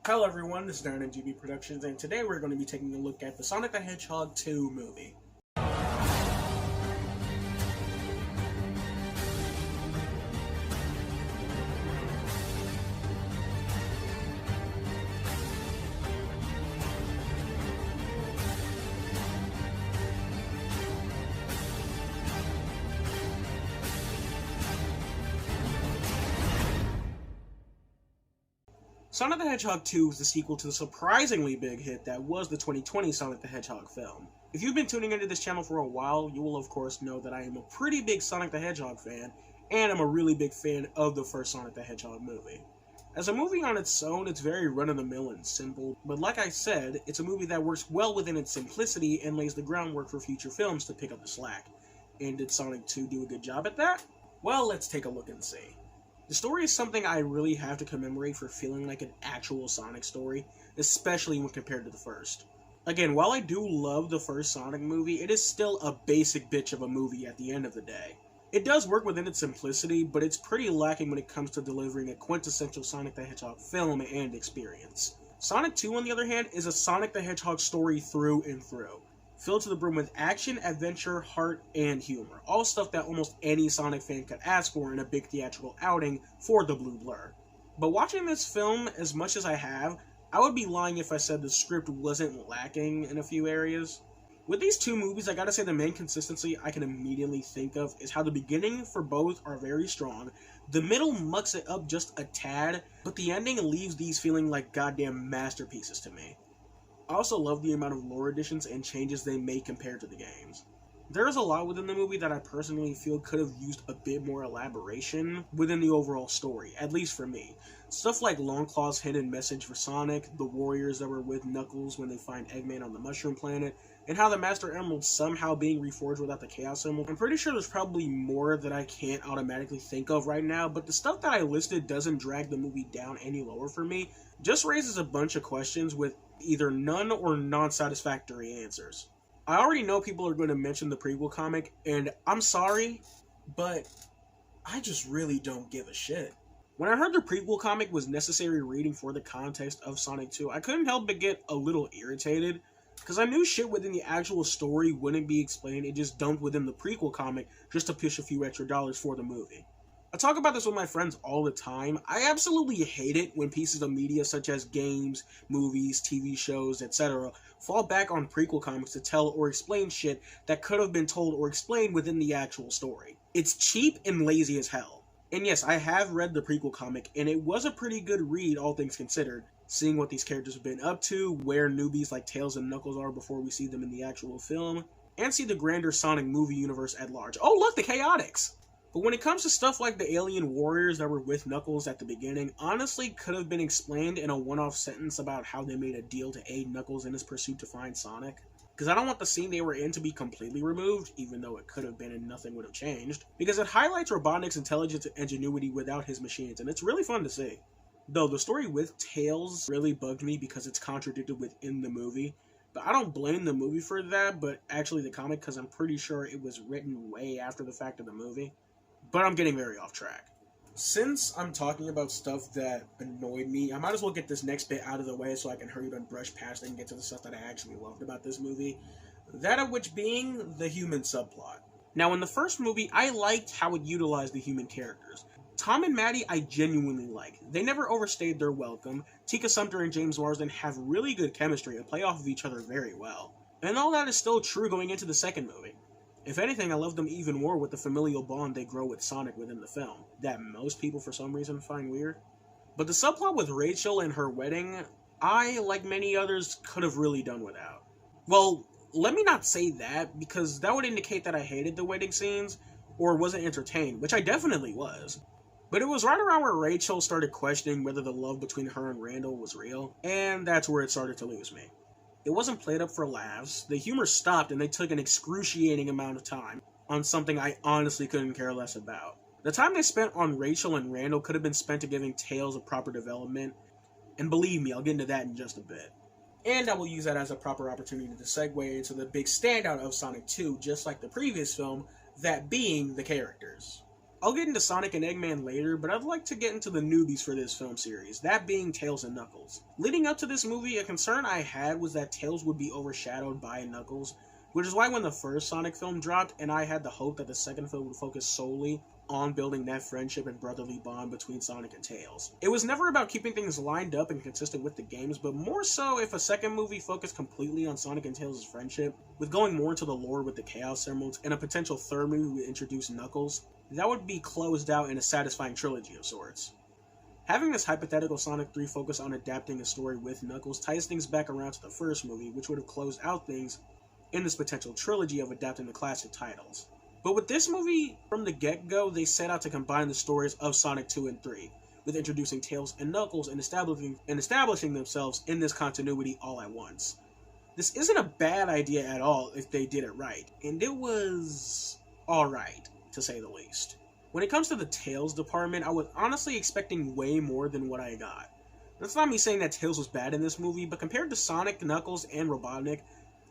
Hello everyone, this is Darren at GNB Productions, and today we're going to be taking a look at the Sonic the Hedgehog 2 movie. Sonic the Hedgehog 2 is the sequel to the surprisingly big hit that was the 2020 Sonic the Hedgehog film. If you've been tuning into this channel for a while, you will of course know that I am a pretty big Sonic the Hedgehog fan, and I'm a really big fan of the first Sonic the Hedgehog movie. As a movie on its own, it's very run-of-the-mill and simple, but like I said, it's a movie that works well within its simplicity and lays the groundwork for future films to pick up the slack. And did Sonic 2 do a good job at that? Well, let's take a look and see. The story is something I really have to commemorate for feeling like an actual Sonic story, especially when compared to the first. Again, while I do love the first Sonic movie, it is still a basic bitch of a movie at the end of the day. It does work within its simplicity, but it's pretty lacking when it comes to delivering a quintessential Sonic the Hedgehog film and experience. Sonic 2, on the other hand, is a Sonic the Hedgehog story through and through. Filled to the brim with action, adventure, heart, and humor. All stuff that almost any Sonic fan could ask for in a big theatrical outing for the Blue Blur. But watching this film as much as I have, I would be lying if I said the script wasn't lacking in a few areas. With these two movies, I gotta say the main consistency I can immediately think of is how the beginning for both are very strong, the middle mucks it up just a tad, but the ending leaves these feeling like goddamn masterpieces to me. I also love the amount of lore additions and changes they make compared to the games. There is a lot within the movie that I personally feel could have used a bit more elaboration within the overall story, at least for me. Stuff like Longclaw's hidden message for Sonic, the warriors that were with Knuckles when they find Eggman on the Mushroom Planet, and how the Master Emerald's somehow being reforged without the Chaos Symbol. I'm pretty sure there's probably more that I can't automatically think of right now, but the stuff that I listed doesn't drag the movie down any lower for me, just raises a bunch of questions with either none or non-satisfactory answers. I already know people are going to mention the Pre-Quill Comic, and I'm sorry, but I just really don't give a shit. When I heard the Pre-Quill Comic was necessary reading for the context of Sonic 2, I couldn't help but get a little irritated, because I knew shit within the actual story wouldn't be explained and just dumped within the Pre-Quill Comic just to push a few extra dollars for the movie. I talk about this with my friends all the time. I absolutely hate it when pieces of media such as games, movies, TV shows, etc. fall back on prequel comics to tell or explain shit that could have been told or explained within the actual story. It's cheap and lazy as hell. And yes, I have read the prequel comic, and it was a pretty good read, all things considered. Seeing what these characters have been up to, where newbies like Tails and Knuckles are before we see them in the actual film, and see the grander Sonic movie universe at large. Oh look, the Chaotix! But when it comes to stuff like the alien warriors that were with Knuckles at the beginning, honestly could have been explained in a one-off sentence about how they made a deal to aid Knuckles in his pursuit to find Sonic. Because I don't want the scene they were in to be completely removed, even though it could have been and nothing would have changed. Because it highlights Robotnik's intelligence and ingenuity without his machines, and it's really fun to see. Though the story with Tails really bugged me because it's contradicted within the movie. But I don't blame the movie for that, but actually the comic, because I'm pretty sure it was written way after the fact of the movie. But I'm getting very off track. Since I'm talking about stuff that annoyed me, I might as well get this next bit out of the way so I can hurry up and brush past it and get to the stuff that I actually loved about this movie. That of which being the human subplot. Now, in the first movie, I liked how it utilized the human characters. Tom and Maddie I genuinely like. They never overstayed their welcome. Tika Sumpter and James Marsden have really good chemistry and play off of each other very well. And all that is still true going into the second movie. If anything, I love them even more with the familial bond they grow with Sonic within the film, that most people for some reason find weird. But the subplot with Rachel and her wedding, I, like many others, could have really done without. Well, let me not say that, because that would indicate that I hated the wedding scenes, or wasn't entertained, which I definitely was. But it was right around where Rachel started questioning whether the love between her and Randall was real, and that's where it started to lose me. It wasn't played up for laughs, the humor stopped and they took an excruciating amount of time on something I honestly couldn't care less about. The time they spent on Rachel and Randall could have been spent to giving Tails a proper development, and believe me, I'll get into that in just a bit. And I will use that as a proper opportunity to segue into the big standout of Sonic 2, just like the previous film, that being the characters. I'll get into Sonic and Eggman later, but I'd like to get into the newbies for this film series, that being Tails and Knuckles. Leading up to this movie, a concern I had was that Tails would be overshadowed by Knuckles, which is why when the first Sonic film dropped, and I had the hope that the second film would focus solely on building that friendship and brotherly bond between Sonic and Tails. It was never about keeping things lined up and consistent with the games, but more so if a second movie focused completely on Sonic and Tails' friendship, with going more into the lore with the Chaos Emeralds, and a potential third movie would introduce Knuckles, that would be closed out in a satisfying trilogy of sorts. Having this hypothetical Sonic 3 focus on adapting a story with Knuckles ties things back around to the first movie, which would have closed out things in this potential trilogy of adapting the classic titles. But with this movie, from the get-go, they set out to combine the stories of Sonic 2 and 3, with introducing Tails and Knuckles and establishing themselves in this continuity all at once. This isn't a bad idea at all if they did it right, and it was alright, to say the least. When it comes to the Tails department, I was honestly expecting way more than what I got. That's not me saying that Tails was bad in this movie, but compared to Sonic, Knuckles, and Robotnik,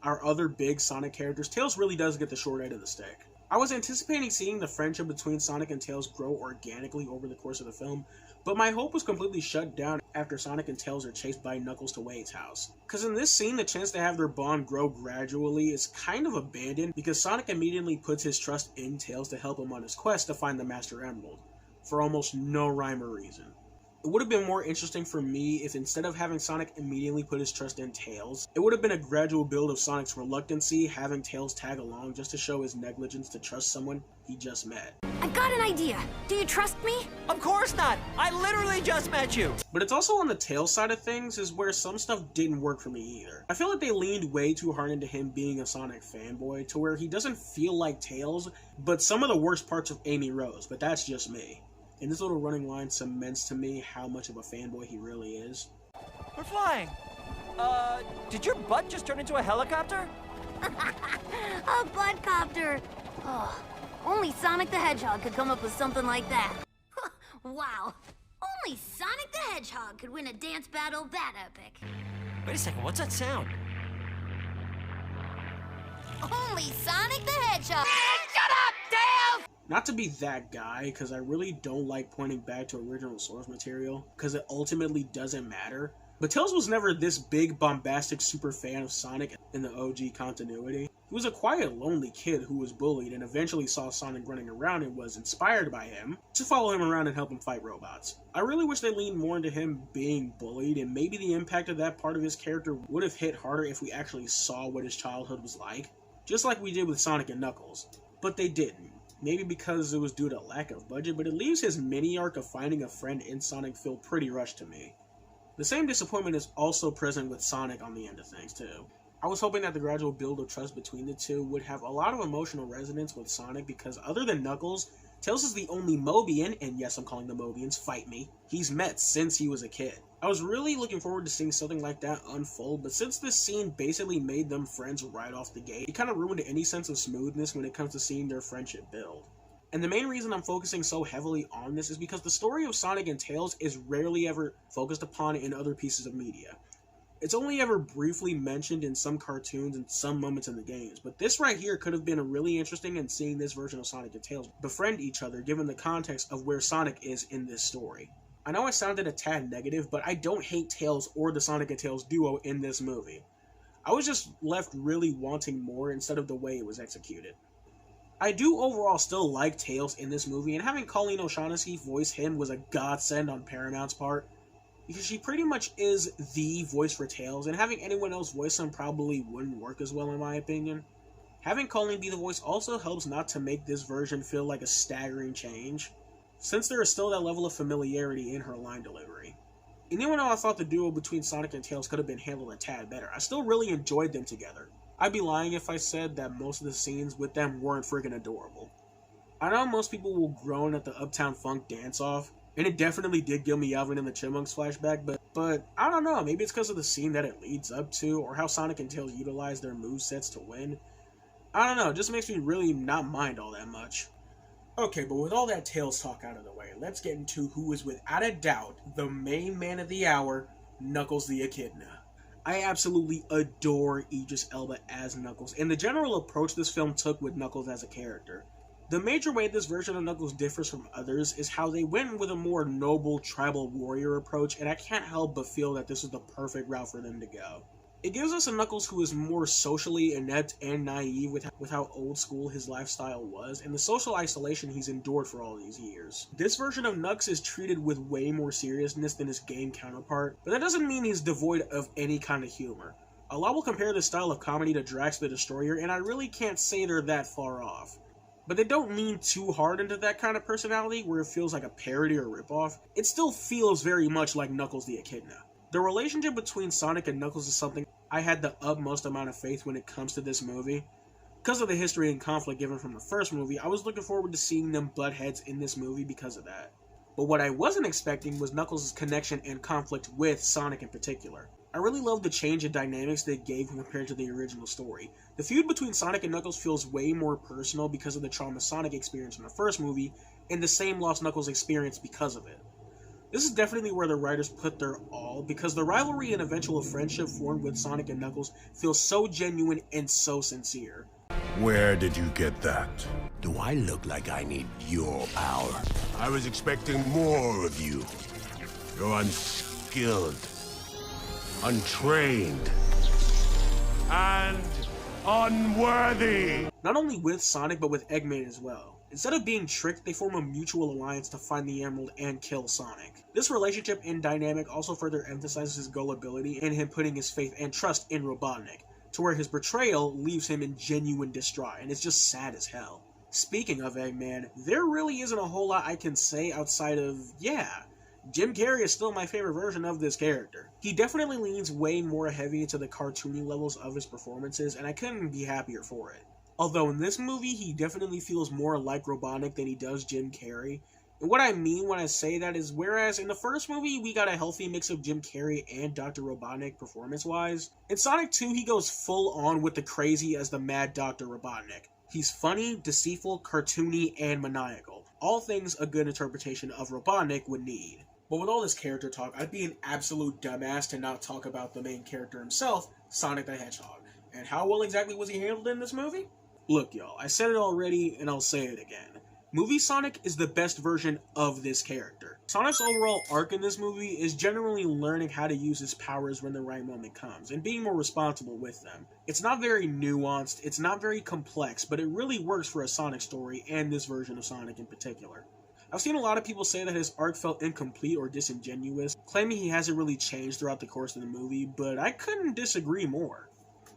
our other big Sonic characters, Tails really does get the short end of the stick. I was anticipating seeing the friendship between Sonic and Tails grow organically over the course of the film, but my hope was completely shut down after Sonic and Tails are chased by Knuckles to Wade's house. Cause in this scene, the chance to have their bond grow gradually is kind of abandoned because Sonic immediately puts his trust in Tails to help him on his quest to find the Master Emerald, for almost no rhyme or reason. It would have been more interesting for me if instead of having Sonic immediately put his trust in Tails, it would have been a gradual build of Sonic's reluctancy, having Tails tag along just to show his negligence to trust someone he just met. I've got an idea. Do you trust me? Of course not! I literally just met you! But it's also on the Tails side of things is where some stuff didn't work for me either. I feel like they leaned way too hard into him being a Sonic fanboy to where he doesn't feel like Tails, but some of the worst parts of Amy Rose, but that's just me. And this little running line cements to me how much of a fanboy he really is. We're flying! Did your butt just turn into a helicopter? A buttcopter! Oh, only Sonic the Hedgehog could come up with something like that. Wow, only Sonic the Hedgehog could win a dance battle that epic. Wait a second, what's that sound? Only Sonic the Hedgehog! Shut up, Tails! Not to be that guy, because I really don't like pointing back to original source material, because it ultimately doesn't matter. But Tails was never this big, bombastic super fan of Sonic in the OG continuity. He was a quiet, lonely kid who was bullied and eventually saw Sonic running around and was inspired by him to follow him around and help him fight robots. I really wish they leaned more into him being bullied, and maybe the impact of that part of his character would have hit harder if we actually saw what his childhood was like, just like we did with Sonic and Knuckles. But they didn't. Maybe because it was due to lack of budget, but it leaves his mini-arc of finding a friend in Sonic feel pretty rushed to me. The same disappointment is also present with Sonic on the end of things, too. I was hoping that the gradual build of trust between the two would have a lot of emotional resonance with Sonic because other than Knuckles, Tails is the only Mobian, and yes, I'm calling the Mobians, fight me, he's met since he was a kid. I was really looking forward to seeing something like that unfold, but since this scene basically made them friends right off the gate, it kind of ruined any sense of smoothness when it comes to seeing their friendship build. And the main reason I'm focusing so heavily on this is because the story of Sonic and Tails is rarely ever focused upon in other pieces of media. It's only ever briefly mentioned in some cartoons and some moments in the games, but this right here could have been really interesting in seeing this version of Sonic and Tails befriend each other given the context of where Sonic is in this story. I know I sounded a tad negative, but I don't hate Tails or the Sonic and Tails duo in this movie. I was just left really wanting more instead of the way it was executed. I do overall still like Tails in this movie, and having Colleen O'Shaughnessy voice him was a godsend on Paramount's part, because she pretty much is the voice for Tails, and having anyone else voice him probably wouldn't work as well in my opinion. Having Colleen be the voice also helps not to make this version feel like a staggering change, since there is still that level of familiarity in her line delivery. And even though I thought the duo between Sonic and Tails could have been handled a tad better, I still really enjoyed them together. I'd be lying if I said that most of the scenes with them weren't freaking adorable. I know most people will groan at the Uptown Funk dance-off, and it definitely did give me Alvin and the Chipmunks flashback, but I don't know, maybe it's because of the scene that it leads up to, or how Sonic and Tails utilize their movesets to win. I don't know, it just makes me really not mind all that much. Okay, but with all that Tails talk out of the way, let's get into who is without a doubt the main man of the hour, Knuckles the Echidna. I absolutely adore Idris Elba as Knuckles, and the general approach this film took with Knuckles as a character. The major way this version of Knuckles differs from others is how they went with a more noble tribal warrior approach, and I can't help but feel that this is the perfect route for them to go. It gives us a Knuckles who is more socially inept and naive with how old school his lifestyle was, and the social isolation he's endured for all these years. This version of Knucks is treated with way more seriousness than his game counterpart, but that doesn't mean he's devoid of any kind of humor. A lot will compare this style of comedy to Drax the Destroyer, and I really can't say they're that far off. But they don't lean too hard into that kind of personality where it feels like a parody or ripoff. It still feels very much like Knuckles the Echidna. The relationship between Sonic and Knuckles is something I had the utmost amount of faith when it comes to this movie. Because of the history and conflict given from the first movie, I was looking forward to seeing them butt heads in this movie because of that. But what I wasn't expecting was Knuckles' connection and conflict with Sonic in particular. I really love the change in dynamics they gave compared to the original story. The feud between Sonic and Knuckles feels way more personal because of the trauma Sonic experienced in the first movie, and the same loss Knuckles experienced because of it. This is definitely where the writers put their all, because the rivalry and eventual friendship formed with Sonic and Knuckles feels so genuine and so sincere. Where did you get that? Do I look like I need your power? I was expecting more of you. You're unskilled, untrained, and unworthy! Not only with Sonic, but with Eggman as well. Instead of being tricked, they form a mutual alliance to find the Emerald and kill Sonic. This relationship and dynamic also further emphasizes his gullibility and him putting his faith and trust in Robotnik, to where his betrayal leaves him in genuine distraught, and it's just sad as hell. Speaking of Eggman, there really isn't a whole lot I can say outside of, yeah, Jim Carrey is still my favorite version of this character. He definitely leans way more heavy into the cartoony levels of his performances, and I couldn't be happier for it. Although in this movie, he definitely feels more like Robotnik than he does Jim Carrey. And what I mean when I say that is, whereas in the first movie, we got a healthy mix of Jim Carrey and Dr. Robotnik performance-wise, in Sonic 2, he goes full on with the crazy as the mad Dr. Robotnik. He's funny, deceitful, cartoony, and maniacal. All things a good interpretation of Robotnik would need. But with all this character talk, I'd be an absolute dumbass to not talk about the main character himself, Sonic the Hedgehog. And how well exactly was he handled in this movie? Look, y'all, I said it already, and I'll say it again. Movie Sonic is the best version of this character. Sonic's overall arc in this movie is generally learning how to use his powers when the right moment comes, and being more responsible with them. It's not very nuanced, it's not very complex, but it really works for a Sonic story, and this version of Sonic in particular. I've seen a lot of people say that his arc felt incomplete or disingenuous, claiming he hasn't really changed throughout the course of the movie, but I couldn't disagree more.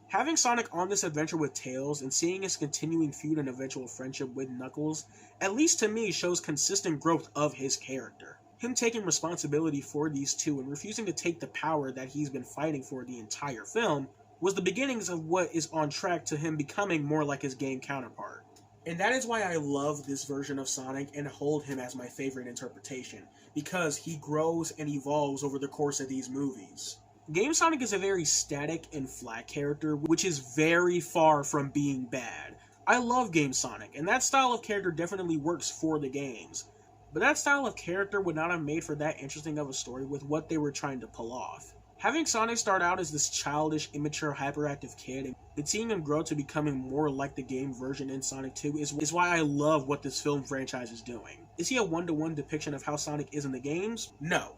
Having Sonic on this adventure with Tails and seeing his continuing feud and eventual friendship with Knuckles, at least to me, shows consistent growth of his character. Him taking responsibility for these two and refusing to take the power that he's been fighting for the entire film was the beginnings of what is on track to him becoming more like his game counterpart. And that is why I love this version of Sonic and hold him as my favorite interpretation, because he grows and evolves over the course of these movies. Game Sonic is a very static and flat character, which is very far from being bad. I love Game Sonic, and that style of character definitely works for the games. But that style of character would not have made for that interesting of a story with what they were trying to pull off. Having Sonic start out as this childish, immature, hyperactive kid, and seeing him grow to becoming more like the game version in Sonic 2 is why I love what this film franchise is doing. Is he a one-to-one depiction of how Sonic is in the games? No,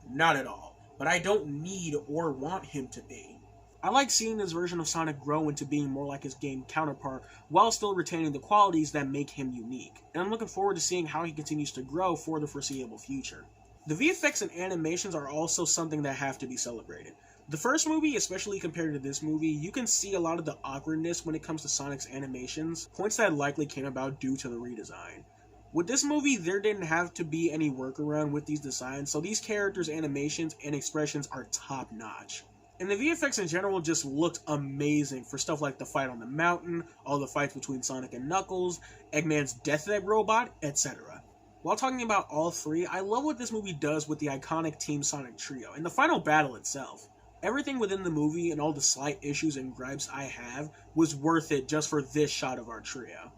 not at all. But I don't need or want him to be. I like seeing this version of Sonic grow into being more like his game counterpart while still retaining the qualities that make him unique, and I'm looking forward to seeing how he continues to grow for the foreseeable future. The VFX and animations are also something that have to be celebrated. The first movie, especially compared to this movie, you can see a lot of the awkwardness when it comes to Sonic's animations, points that likely came about due to the redesign. With this movie, there didn't have to be any workaround with these designs, so these characters' animations and expressions are top-notch. And the VFX in general just looked amazing for stuff like the fight on the mountain, all the fights between Sonic and Knuckles, Eggman's Death Egg robot, etc. While talking about all three, I love what this movie does with the iconic Team Sonic trio, and the final battle itself. Everything within the movie and all the slight issues and gripes I have was worth it just for this shot of our trio.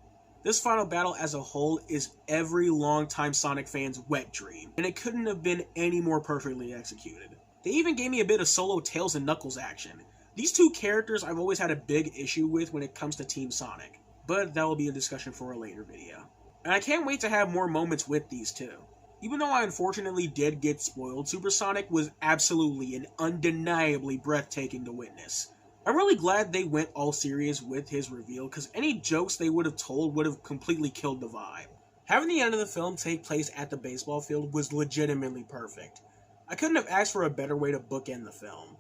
This final battle as a whole is every longtime Sonic fan's wet dream, and it couldn't have been any more perfectly executed. They even gave me a bit of solo Tails and Knuckles action. These two characters I've always had a big issue with when it comes to Team Sonic, but that will be a discussion for a later video. And I can't wait to have more moments with these two. Even though I unfortunately did get spoiled, Supersonic was absolutely and undeniably breathtaking to witness. I'm really glad they went all serious with his reveal, because any jokes they would have told would have completely killed the vibe. Having the end of the film take place at the baseball field was legitimately perfect. I couldn't have asked for a better way to bookend the film.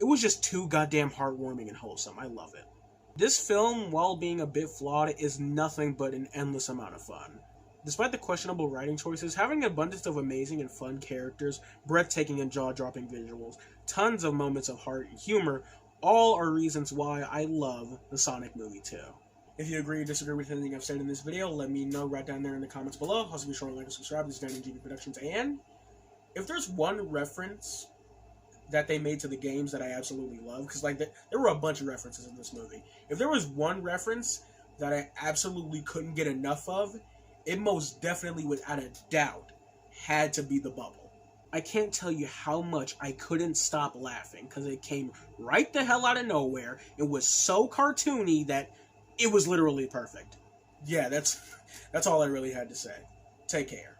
It was just too goddamn heartwarming and wholesome. I love it. This film, while being a bit flawed, is nothing but an endless amount of fun. Despite the questionable writing choices, having an abundance of amazing and fun characters, breathtaking and jaw-dropping visuals, tons of moments of heart and humor, all are reasons why I love the Sonic movie too. If you agree or disagree with anything I've said in this video, let me know right down there in the comments below. Also be sure to like and subscribe. This is GNB Productions, and if there's one reference that they made to the games that I absolutely love, because like there were a bunch of references in this movie. If there was one reference that I absolutely couldn't get enough of, it most definitely, without a doubt, had to be the bubble. I can't tell you how much I couldn't stop laughing, because it came right the hell out of nowhere. It was so cartoony that it was literally perfect. Yeah, that's all I really had to say. Take care.